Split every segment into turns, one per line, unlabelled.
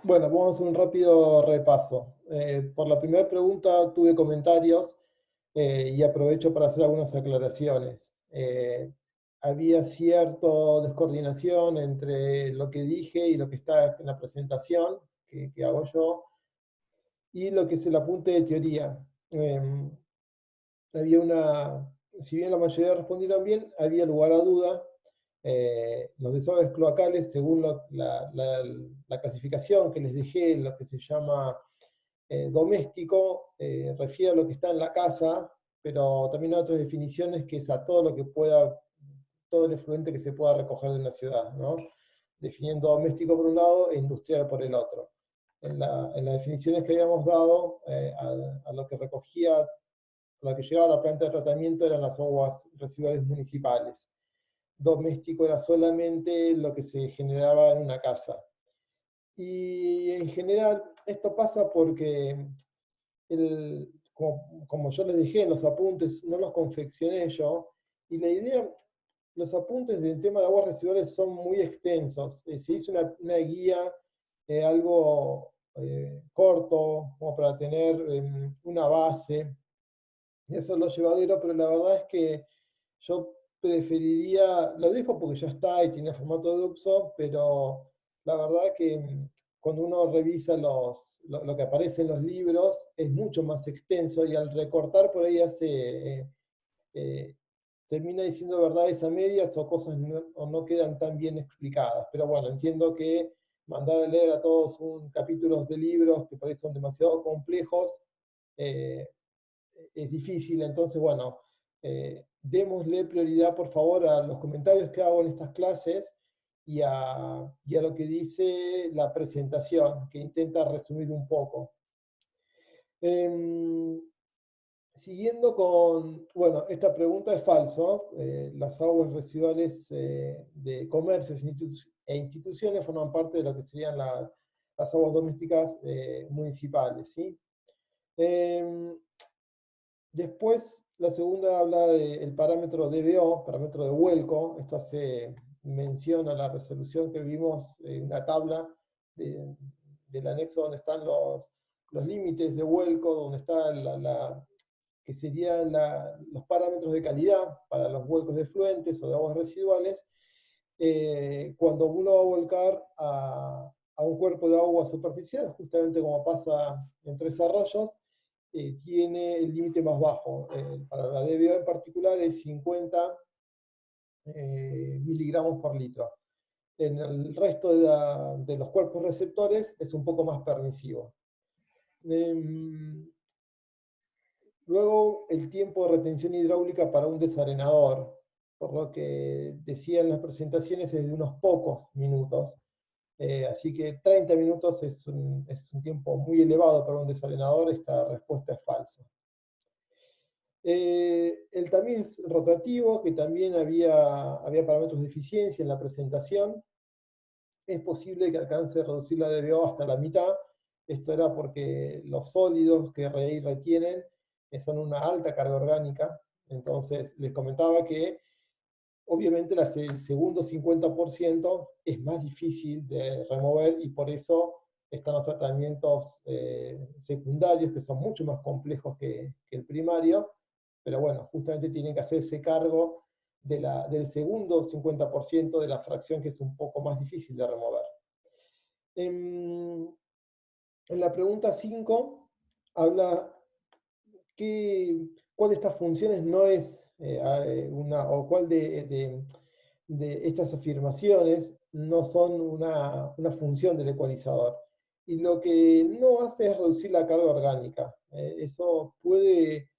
Bueno, vamos a hacer un rápido repaso. Por la primera pregunta tuve comentarios y aprovecho para hacer algunas aclaraciones. Había cierta descoordinación entre lo que dije y lo que está en la presentación que hago yo y lo que es el apunte de teoría. Había si bien la mayoría respondieron bien, había lugar a duda. Los desagües cloacales, según la clasificación que les dejé, lo que se llama doméstico, refiere a lo que está en la casa, pero también hay otras definiciones que es a todo lo que pueda, todo el efluente que se pueda recoger de una ciudad, ¿no? Definiendo doméstico por un lado e industrial por el otro. En las definiciones que habíamos dado, a lo que recogía, lo que llegaba a la planta de tratamiento eran las aguas residuales municipales. Doméstico era solamente lo que se generaba en una casa. Y en general esto pasa porque, como yo les dije en los apuntes, no los confeccioné yo, y la idea, los apuntes del tema de aguas residuales son muy extensos. Se hizo una guía, algo corto, como para tener una base. Eso es lo llevadero, pero la verdad es que yo preferiría, lo dejo porque ya está y tiene formato de UPSO, pero la verdad que cuando uno revisa lo que aparece en los libros es mucho más extenso y al recortar por ahí eh, termina diciendo verdades a medias o cosas o no quedan tan bien explicadas. Pero bueno, entiendo que mandar a leer a todos capítulos de libros que parecen demasiado complejos eh, es difícil, entonces, bueno, démosle prioridad, por favor, a los comentarios que hago en estas clases y a lo que dice la presentación, que intenta resumir un poco. Eh, Siguiendo con, bueno, esta pregunta es falso. Las aguas residuales de comercios e instituciones forman parte de lo que serían las aguas domésticas municipales, ¿sí? Eh, Después, la segunda habla del parámetro DBO, parámetro de vuelco. Esto hace mención a la resolución que vimos en la tabla del anexo donde están los límites de vuelco, donde está que serían los parámetros de calidad para los vuelcos de efluentes o de aguas residuales. Cuando uno va a volcar a un cuerpo de agua superficial, justamente como pasa en Tres Arroyos, tiene el límite más bajo. Para la DBO en particular es 50 miligramos por litro. En el resto de los cuerpos receptores es un poco más permisivo. Luego, el tiempo de retención hidráulica para un desarenador, por lo que decía en las presentaciones, es de unos pocos minutos. Así que 30 minutos es un tiempo muy elevado para un desarenador. Esta respuesta es falsa. El tamiz rotativo, que también había parámetros de eficiencia en la presentación. Es posible que alcance a reducir la DBO hasta la mitad. Esto era porque los sólidos que retienen son una alta carga orgánica. Entonces, les comentaba que obviamente el segundo 50% es más difícil de remover y por eso están los tratamientos secundarios que son mucho más complejos que el primario, pero bueno, justamente tienen que hacerse cargo del segundo 50% de la fracción que es un poco más difícil de remover. En, en la pregunta 5 habla cuál de estas funciones no es o cuál de estas afirmaciones no son una función del ecualizador. Y lo que no hace es reducir la carga orgánica. Eso puede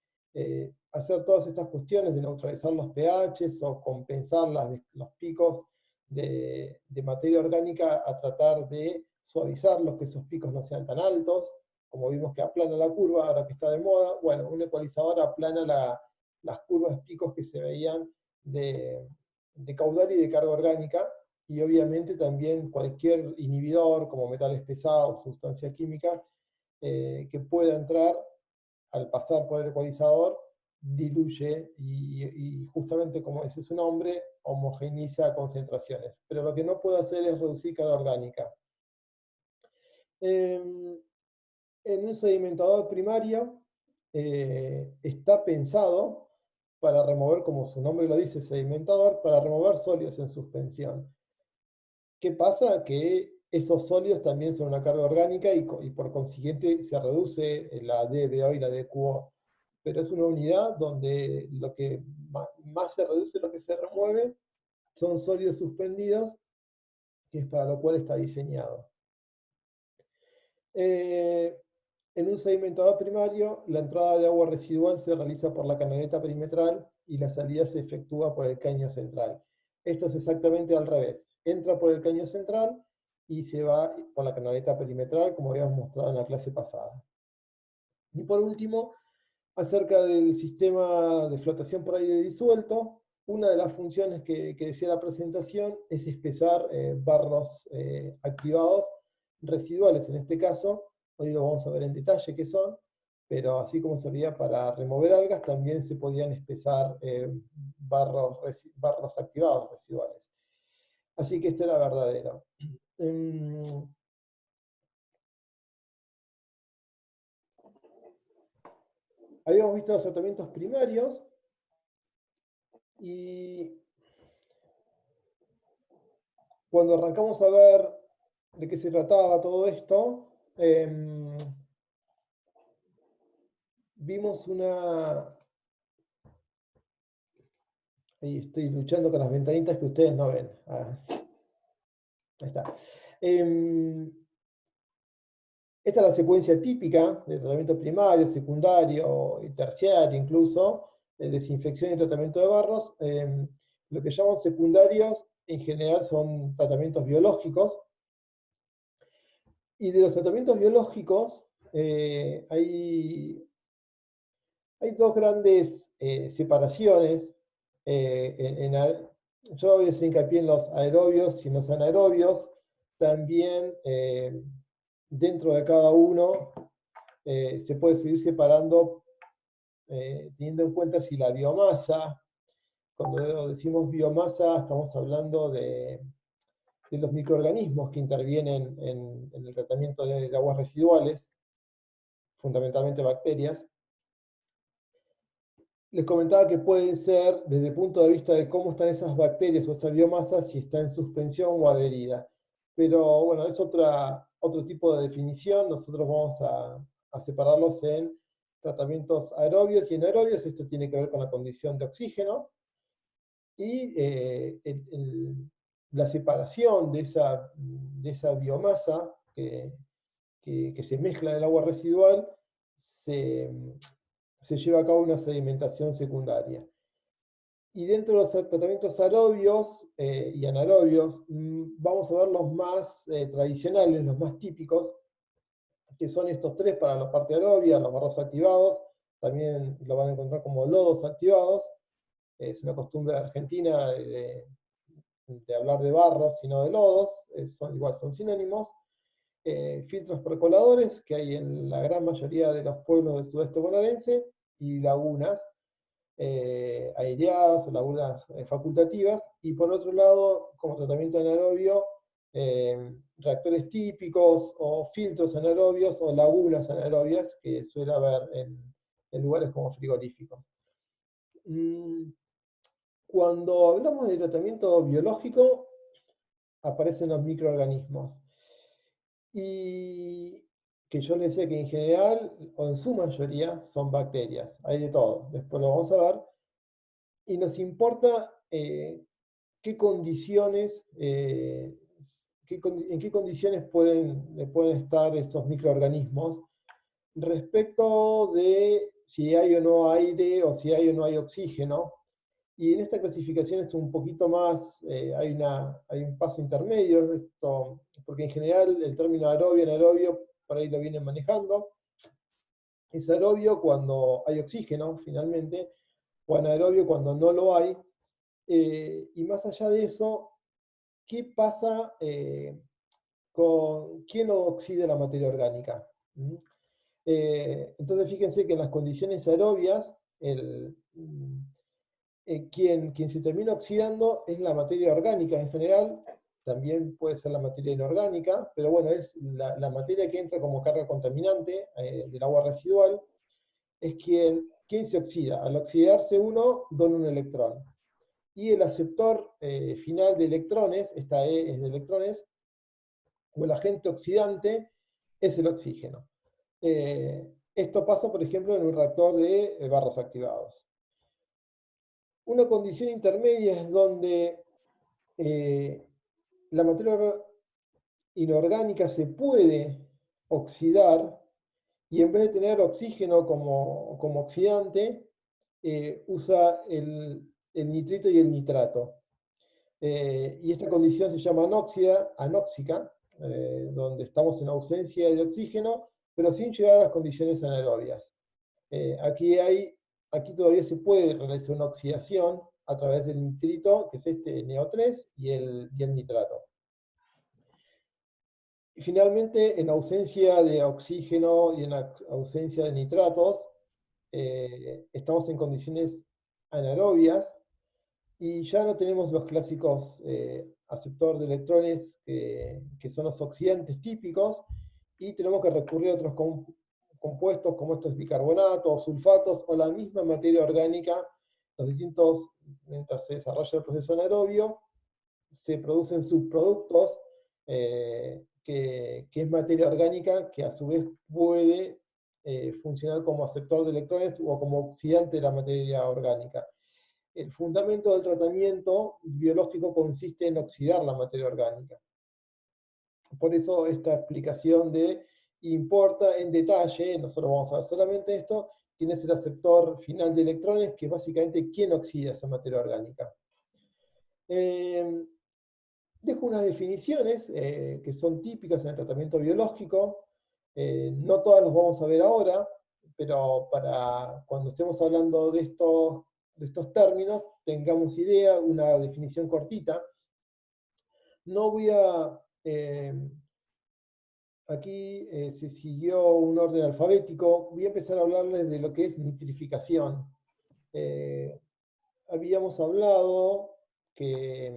hacer todas estas cuestiones de neutralizar los pHs o compensar los picos de materia orgánica a tratar de suavizarlos, que esos picos no sean tan altos. Como vimos que aplana la curva, ahora que está de moda, bueno, un ecualizador aplana las curvas picos que se veían de caudal y de carga orgánica, y obviamente también cualquier inhibidor, como metales pesados, sustancia química, que pueda entrar al pasar por el ecualizador, diluye y justamente como dice su nombre, homogeneiza concentraciones. Pero lo que no puede hacer es reducir carga orgánica. En un sedimentador primario está pensado para remover, como su nombre lo dice, sedimentador, para remover sólidos en suspensión. ¿Qué pasa? Que esos sólidos también son una carga orgánica y por consiguiente se reduce la DBO y la DQO. Pero es una unidad donde lo que más se reduce, lo que se remueve, son sólidos suspendidos, que es para lo cual está diseñado. En un sedimentador primario, la entrada de agua residual se realiza por la canaleta perimetral y la salida se efectúa por el caño central. Esto es exactamente al revés. Entra por el caño central y se va por la canaleta perimetral, como habíamos mostrado en la clase pasada. Y por último, acerca del sistema de flotación por aire disuelto, una de las funciones que decía la presentación es espesar barros activados residuales. En este caso, hoy lo vamos a ver en detalle qué son, pero así como servía para remover algas, también se podían espesar barros activados residuales. Así que este era verdadero. Habíamos visto los tratamientos primarios y cuando arrancamos a ver de qué se trataba todo esto, vimos una... Ahí estoy luchando con las ventanitas que ustedes no ven. Ahí está. Esta es la secuencia típica de tratamiento primario, secundario y terciario incluso, desinfección y tratamiento de barros. Lo que llamamos secundarios en general son tratamientos biológicos. Y de los tratamientos biológicos hay dos grandes separaciones. Yo voy a hacer hincapié en los aerobios y en los anaerobios. También dentro de cada uno se puede seguir separando teniendo en cuenta si la biomasa, cuando decimos biomasa estamos hablando de los microorganismos que intervienen en el tratamiento de aguas residuales, fundamentalmente bacterias. Les comentaba que pueden ser, desde el punto de vista de cómo están esas bacterias o esa biomasa, si está en suspensión o adherida. Pero bueno, es otro tipo de definición. Nosotros vamos a separarlos en tratamientos aerobios y anaerobios. Esto tiene que ver con la condición de oxígeno. Y la separación de esa biomasa que se mezcla en el agua residual se lleva a cabo una sedimentación secundaria. Y dentro de los tratamientos aerobios y anaerobios, vamos a ver los más tradicionales, los más típicos, que son estos tres para la parte aerobia, los barros activados, también lo van a encontrar como lodos activados. Es una costumbre argentina de hablar de barros, sino de lodos, son sinónimos. Filtros percoladores, que hay en la gran mayoría de los pueblos del sudeste bonaerense, y lagunas aireadas o lagunas facultativas, y por otro lado, como tratamiento anaerobio, reactores típicos o filtros anaerobios o lagunas anaerobias que suele haber en lugares como frigoríficos. Cuando hablamos de tratamiento biológico, aparecen los microorganismos. Y que yo les decía que en general, o en su mayoría, son bacterias. Hay de todo. Después lo vamos a ver. Y nos importa qué condiciones, en qué condiciones pueden estar esos microorganismos respecto de si hay o no aire o si hay o no hay oxígeno. Y en esta clasificación es un poquito más, hay un paso intermedio, esto, porque en general el término aerobio, anaerobio, por ahí lo vienen manejando. Es aerobio cuando hay oxígeno, finalmente, o anaerobio cuando no lo hay. Y más allá de eso, ¿qué pasa con quién oxida la materia orgánica? Entonces fíjense que en las condiciones aerobias, quien se termina oxidando es la materia orgánica en general, también puede ser la materia inorgánica, pero bueno, es la materia que entra como carga contaminante del agua residual, es quien se oxida. Al oxidarse uno, dona un electrón. Y el aceptor final de electrones, esta E es de electrones, o el agente oxidante es el oxígeno. Esto pasa, por ejemplo, en un reactor de barros activados. Una condición intermedia es donde la materia inorgánica se puede oxidar y en vez de tener oxígeno como oxidante, usa el nitrito y el nitrato. Y esta condición se llama anóxica, donde estamos en ausencia de oxígeno, pero sin llegar a las condiciones anaerobias. Aquí todavía se puede realizar una oxidación a través del nitrito, que es este NO3, y el nitrato. Y finalmente, en ausencia de oxígeno y en ausencia de nitratos, estamos en condiciones anaerobias, y ya no tenemos los clásicos aceptor de electrones que son los oxidantes típicos, y tenemos que recurrir a otros compuestos como estos bicarbonatos, sulfatos o la misma materia orgánica. Mientras se desarrolla el proceso anaerobio, se producen subproductos que es materia orgánica que a su vez puede funcionar como aceptor de electrones o como oxidante de la materia orgánica. El fundamento del tratamiento biológico consiste en oxidar la materia orgánica. Por eso esta explicación de importa en detalle, nosotros vamos a ver solamente esto, quién es el aceptor final de electrones, que es básicamente quién oxida esa materia orgánica. Dejo unas definiciones que son típicas en el tratamiento biológico. No todas las vamos a ver ahora, pero para cuando estemos hablando de estos términos, tengamos idea, una definición cortita. No voy a... aquí se siguió un orden alfabético. Voy a empezar a hablarles de lo que es nitrificación. Habíamos hablado que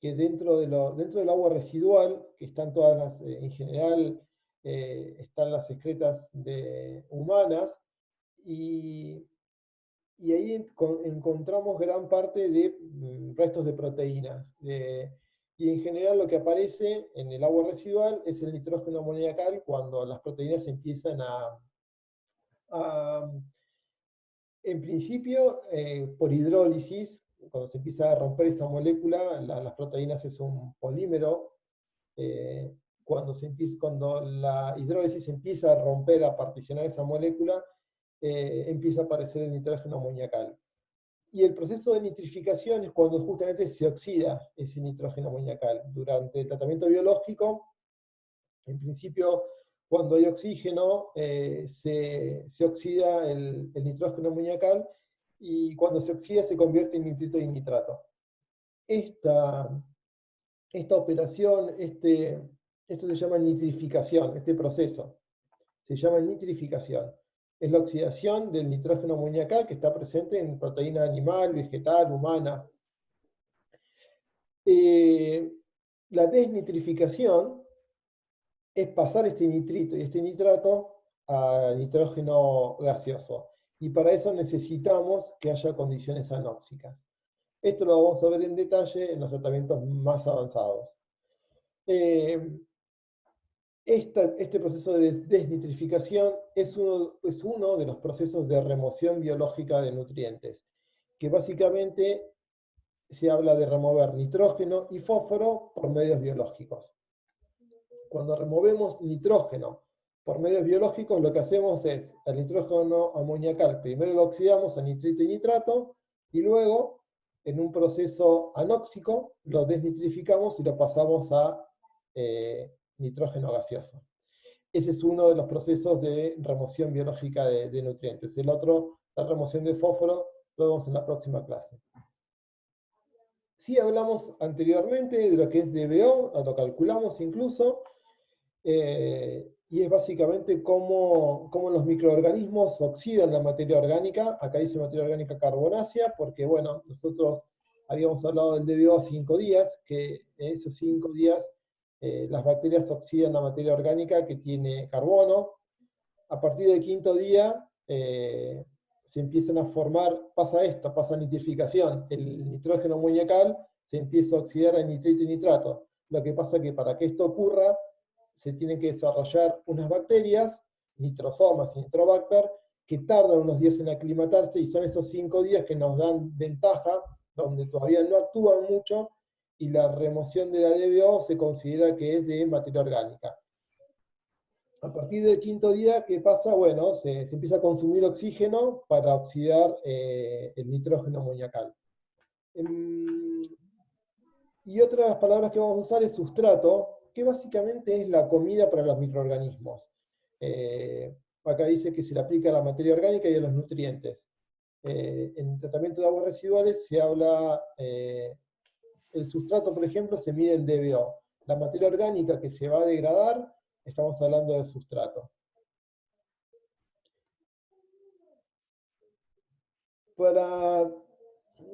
dentro del agua residual, que están todas las, en general, están las excretas humanas, y ahí encontramos gran parte de restos de proteínas. Y en general lo que aparece en el agua residual es el nitrógeno amoniacal cuando las proteínas empiezan a en principio, por hidrólisis, cuando se empieza a romper esa molécula, las proteínas es un polímero. Cuando la hidrólisis empieza a romper, a particionar esa molécula, empieza a aparecer el nitrógeno amoniacal. Y el proceso de nitrificación es cuando justamente se oxida ese nitrógeno amoniacal. Durante el tratamiento biológico, en principio, cuando hay oxígeno, se oxida el nitrógeno amoniacal, y cuando se oxida se convierte en nitrito y nitrato. Esta operación, esto se llama nitrificación, este proceso se llama nitrificación. Es la oxidación del nitrógeno amoniacal que está presente en proteína animal, vegetal, humana. La desnitrificación es pasar este nitrito y este nitrato a nitrógeno gaseoso. Y para eso necesitamos que haya condiciones anóxicas. Esto lo vamos a ver en detalle en los tratamientos más avanzados. Este proceso de desnitrificación es uno de los procesos de remoción biológica de nutrientes, que básicamente se habla de remover nitrógeno y fósforo por medios biológicos. Cuando removemos nitrógeno por medios biológicos, lo que hacemos es el nitrógeno amoniacal, primero lo oxidamos a nitrito y nitrato, y luego, en un proceso anóxico, lo desnitrificamos y lo pasamos a nitrógeno gaseoso. Ese es uno de los procesos de remoción biológica de nutrientes. El otro, la remoción de fósforo, lo vemos en la próxima clase. Sí hablamos anteriormente de lo que es DBO, lo calculamos incluso, y es básicamente cómo los microorganismos oxidan la materia orgánica. Acá dice materia orgánica carbonácea, porque bueno, nosotros habíamos hablado del DBO a 5 días, que en esos 5 días las bacterias oxidan la materia orgánica que tiene carbono. A partir del quinto día se empiezan a formar, pasa nitrificación. El nitrógeno amoníacal se empieza a oxidar a nitrito y nitrato. Lo que pasa es que para que esto ocurra, se tienen que desarrollar unas bacterias, nitrosomas y nitrobacter, que tardan unos días en aclimatarse, y son esos 5 días que nos dan ventaja, donde todavía no actúan mucho, y la remoción de la DBO se considera que es de materia orgánica. A partir del quinto día, ¿qué pasa? Bueno, se empieza a consumir oxígeno para oxidar el nitrógeno amoníacal. Y otra de las palabras que vamos a usar es sustrato, que básicamente es la comida para los microorganismos. Acá dice que se le aplica a la materia orgánica y a los nutrientes. En tratamiento de aguas residuales se habla, el sustrato, por ejemplo, se mide en DBO. La materia orgánica que se va a degradar, estamos hablando de sustrato. Para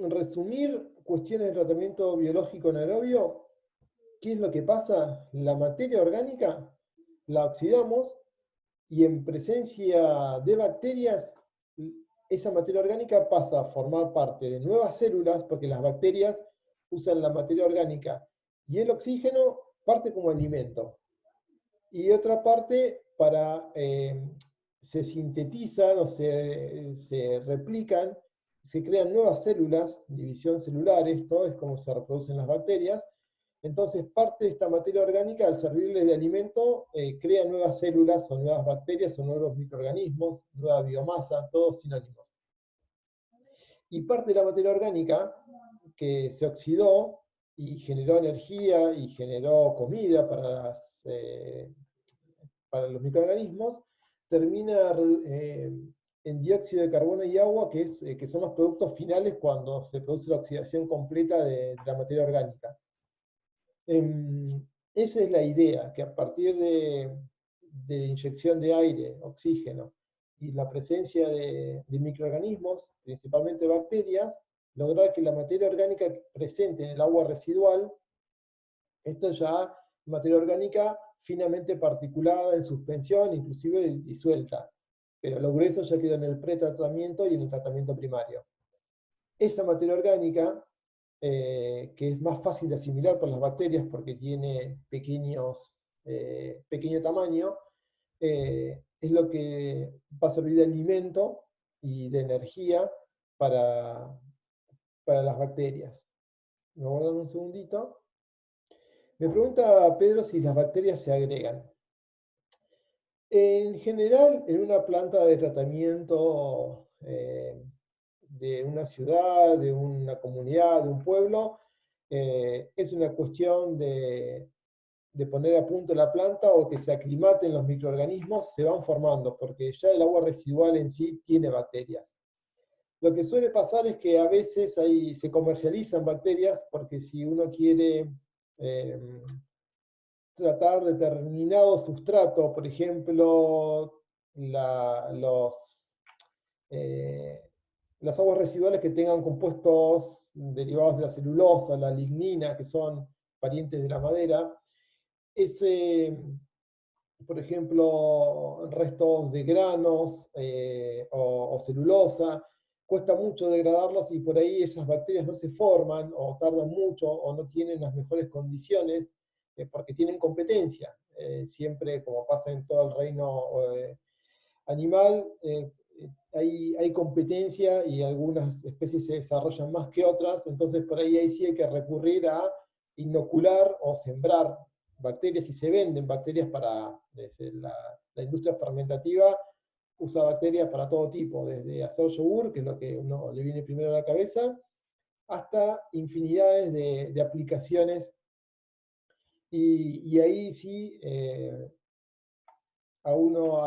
resumir cuestiones de tratamiento biológico anaerobio, ¿qué es lo que pasa? La materia orgánica la oxidamos, y en presencia de bacterias, esa materia orgánica pasa a formar parte de nuevas células, porque las bacterias usan la materia orgánica y el oxígeno parte como alimento. Y otra parte se sintetizan o se replican, se crean nuevas células, división celular, esto es como se reproducen las bacterias. Entonces, parte de esta materia orgánica, al servirles de alimento, crea nuevas células, o nuevas bacterias, o nuevos microorganismos, nueva biomasa, todos sinónimos. Y parte de la materia orgánica que se oxidó y generó energía y generó comida para los microorganismos, termina en dióxido de carbono y agua, que son los productos finales cuando se produce la oxidación completa de la materia orgánica. Esa es la idea, que a partir de inyección de aire, oxígeno, y la presencia de microorganismos, principalmente bacterias, lograr que la materia orgánica presente en el agua residual, esto ya materia orgánica finamente particulada, en suspensión, inclusive disuelta, pero lo grueso ya quedó en el pretratamiento y en el tratamiento primario. Esa materia orgánica, que es más fácil de asimilar por las bacterias porque tiene pequeño tamaño, es lo que va a servir de alimento y de energía para las bacterias. Me voy a dar un segundito. Me pregunta Pedro si las bacterias se agregan. En general, en una planta de tratamiento de una ciudad, de una comunidad, de un pueblo, es una cuestión de poner a punto la planta, o que se aclimaten los microorganismos, se van formando, porque ya el agua residual en sí tiene bacterias. Lo que suele pasar es que a veces se comercializan bacterias, porque si uno quiere tratar determinado sustrato, por ejemplo, las aguas residuales que tengan compuestos derivados de la celulosa, la lignina, que son parientes de la madera, por ejemplo, restos de granos o celulosa, cuesta mucho degradarlos, y por ahí esas bacterias no se forman, o tardan mucho, o no tienen las mejores condiciones, porque tienen competencia. Siempre, como pasa en todo el reino animal, hay competencia, y algunas especies se desarrollan más que otras, entonces por ahí sí hay que recurrir a inocular o sembrar bacterias, y se venden bacterias para la industria fermentativa. Usa bacterias para todo tipo, desde hacer yogur, que es lo que uno le viene primero a la cabeza, hasta infinidades de aplicaciones. Y ahí sí a uno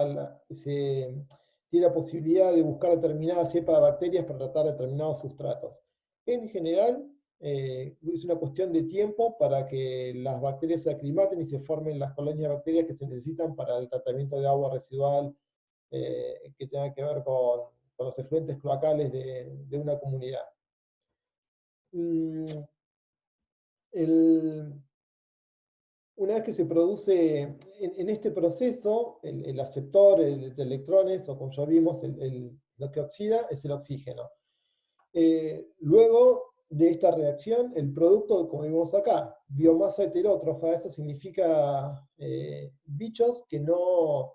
tiene la posibilidad de buscar determinada cepa de bacterias para tratar determinados sustratos. En general, es una cuestión de tiempo para que las bacterias se aclimaten y se formen las colonias de bacterias que se necesitan para el tratamiento de agua residual, que tenga que ver con los efluentes cloacales de una comunidad. mm, el- una vez que se produce, en este proceso, el aceptor de electrones, o como ya vimos, lo que oxida es el oxígeno. Luego de esta reacción, el producto, como vimos acá, biomasa heterótrofa, eso significa bichos que no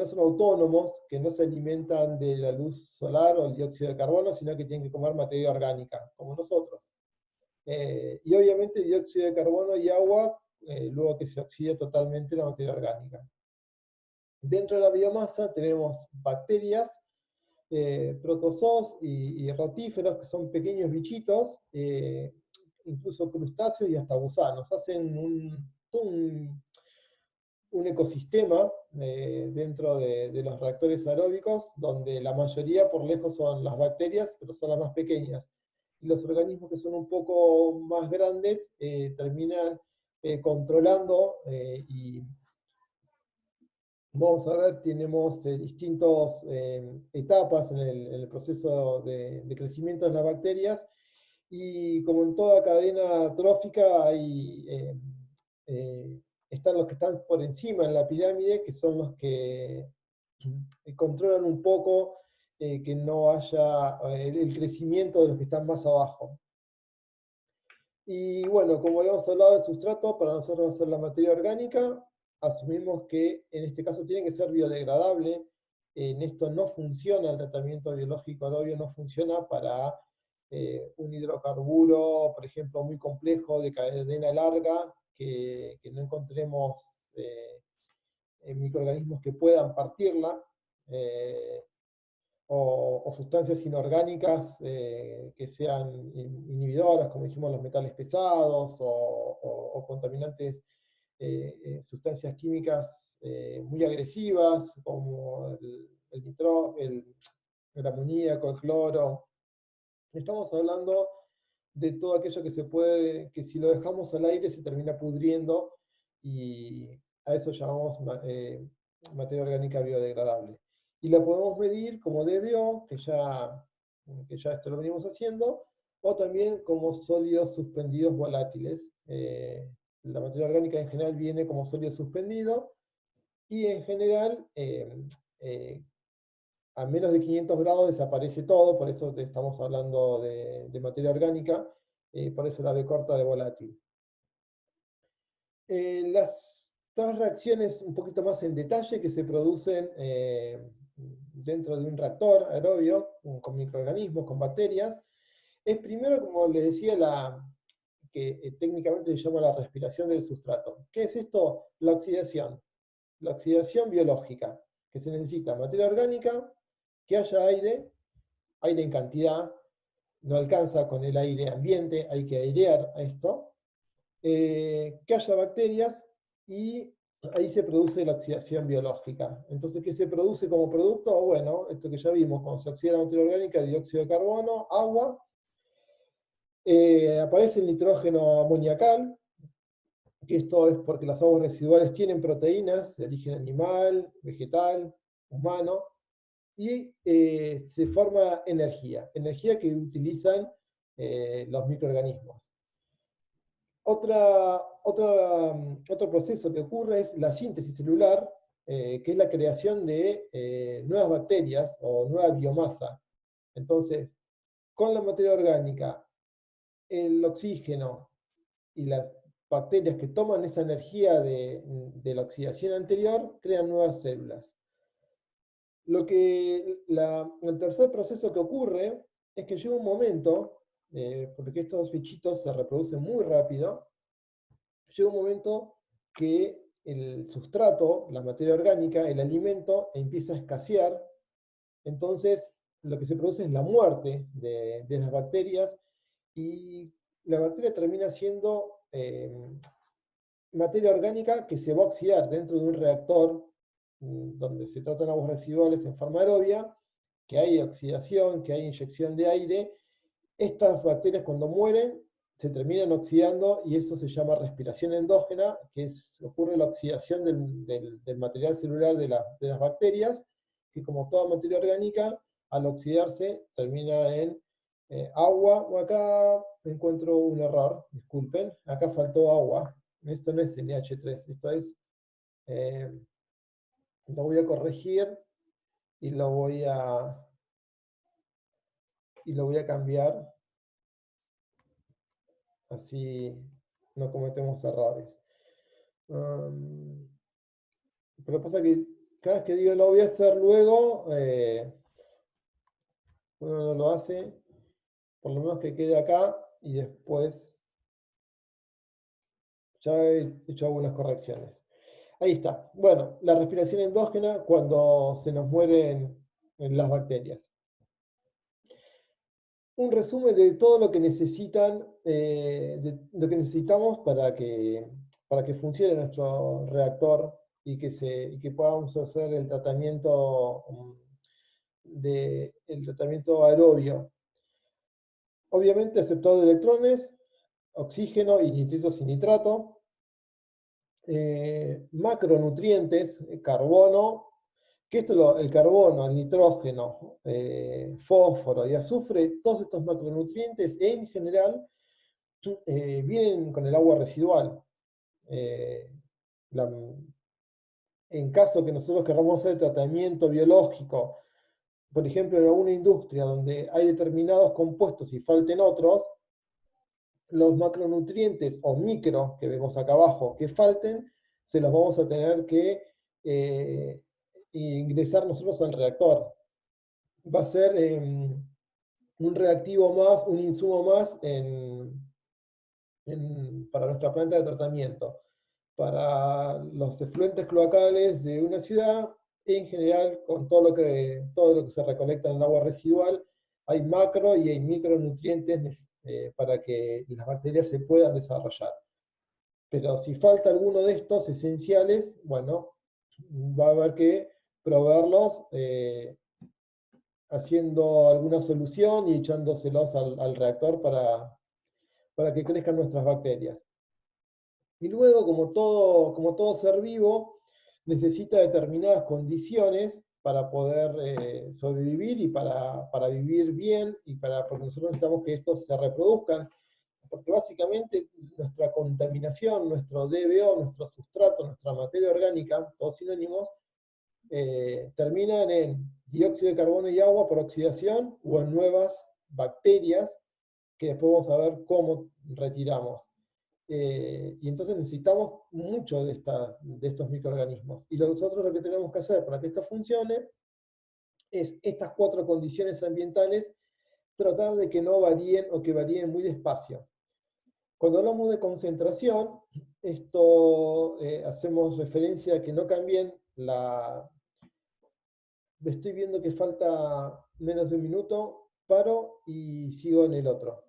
son autónomos, que no se alimentan de la luz solar o el dióxido de carbono, sino que tienen que comer materia orgánica, como nosotros. Y obviamente dióxido de carbono y agua, luego que se oxida totalmente la materia orgánica. Dentro de la biomasa tenemos bacterias, protozoos y rotíferos, que son pequeños bichitos, incluso crustáceos y hasta gusanos. Hacen un ecosistema dentro de los reactores aeróbicos, donde la mayoría por lejos son las bacterias, pero son las más pequeñas. Y los organismos que son un poco más grandes terminan controlando y vamos a ver, tenemos distintas etapas en el proceso de crecimiento de las bacterias y como en toda cadena trófica eh, están los que están por encima en la pirámide, que son los que controlan un poco que no haya el crecimiento de los que están más abajo. Y bueno, como habíamos hablado del sustrato, para nosotros va a ser la materia orgánica. Asumimos que en este caso tiene que ser biodegradable. En esto no funciona el tratamiento biológico aerobio, no funciona para un hidrocarburo, por ejemplo, muy complejo, de cadena larga, que no encontremos microorganismos que puedan partirla. O sustancias inorgánicas que sean inhibidoras, como dijimos, los metales pesados o contaminantes, sustancias químicas muy agresivas, como el amoníaco, el cloro. Estamos hablando de todo aquello que se puede, que si lo dejamos al aire se termina pudriendo y a eso llamamos materia orgánica biodegradable. Y la podemos medir como DBO, que ya esto lo venimos haciendo, o también como sólidos suspendidos volátiles. La materia orgánica en general viene como sólido suspendido y en general eh, a menos de 500 grados desaparece todo, por eso estamos hablando de materia orgánica, por eso la B corta de volátil. Las tres reacciones un poquito más en detalle que se producen dentro de un reactor aerobio, con microorganismos, con bacterias, es primero, como les decía, que técnicamente se llama la respiración del sustrato. ¿Qué es esto? La oxidación biológica, que se necesita materia orgánica, que haya aire, aire en cantidad, no alcanza con el aire ambiente, hay que airear esto, que haya bacterias y ahí se produce la oxidación biológica. Entonces, ¿qué se produce como producto? Bueno, esto que ya vimos, cuando se oxida la materia orgánica, dióxido de carbono, agua, aparece el nitrógeno amoniacal, que esto es porque las aguas residuales tienen proteínas de origen animal, vegetal, humano, y se forma energía que utilizan los microorganismos. Otro proceso que ocurre es la síntesis celular, que es la creación de nuevas bacterias o nueva biomasa. Entonces, con la materia orgánica, el oxígeno y las bacterias que toman esa energía de la oxidación anterior crean nuevas células. El tercer proceso que ocurre es que llega un momento, porque estos bichitos se reproducen muy rápido, llega un momento que el sustrato, la materia orgánica, el alimento, empieza a escasear, entonces lo que se produce es la muerte de las bacterias y la bacteria termina siendo materia orgánica que se va a oxidar dentro de un reactor donde se tratan aguas residuales en forma aerobia, que hay oxidación, que hay inyección de aire. Estas bacterias cuando mueren se terminan oxidando y eso se llama respiración endógena, ocurre la oxidación del material celular de las bacterias, que como toda materia orgánica, al oxidarse termina en Agua, o acá encuentro un error, disculpen, acá faltó agua. Esto no es NH3, esto es, lo voy a corregir y lo voy a cambiar, así no cometemos errores. Pero pasa que cada vez que digo lo voy a hacer luego, uno no lo hace, por lo menos que quede acá y después ya he hecho algunas correcciones. Ahí está. Bueno, la respiración endógena cuando se nos mueren las bacterias. Un resumen de todo lo que necesitan, de lo que necesitamos para que funcione nuestro reactor y que podamos hacer el tratamiento el tratamiento aerobio. Obviamente aceptado de electrones, oxígeno y nitritos y nitrato, macronutrientes, carbono, que esto el carbono, el nitrógeno, fósforo y azufre, todos estos macronutrientes en general vienen con el agua residual. La, en caso que nosotros queramos hacer tratamiento biológico, por ejemplo, en alguna industria donde hay determinados compuestos y falten otros, los macronutrientes o micro que vemos acá abajo que falten, se los vamos a tener que ingresar nosotros al reactor. Va a ser un reactivo más, un insumo más para nuestra planta de tratamiento. Para los efluentes cloacales de una ciudad, en general, con todo lo que se recolecta en el agua residual, hay macro y hay micronutrientes para que las bacterias se puedan desarrollar. Pero si falta alguno de estos esenciales, bueno, va a haber que proveerlos haciendo alguna solución y echándoselos al reactor para que crezcan nuestras bacterias. Y luego, como todo ser vivo, necesita determinadas condiciones para poder sobrevivir y para vivir bien, porque nosotros necesitamos que estos se reproduzcan, porque básicamente nuestra contaminación, nuestro DBO, nuestro sustrato, nuestra materia orgánica, todos sinónimos, terminan en dióxido de carbono y agua por oxidación o en nuevas bacterias que después vamos a ver cómo retiramos. Y entonces necesitamos mucho de estos microorganismos. Y nosotros lo que tenemos que hacer para que esto funcione es estas 4 condiciones ambientales, tratar de que no varíen o que varíen muy despacio. Cuando hablamos de concentración, esto hacemos referencia a que no cambien Estoy viendo que falta menos de un minuto, paro y sigo en el otro.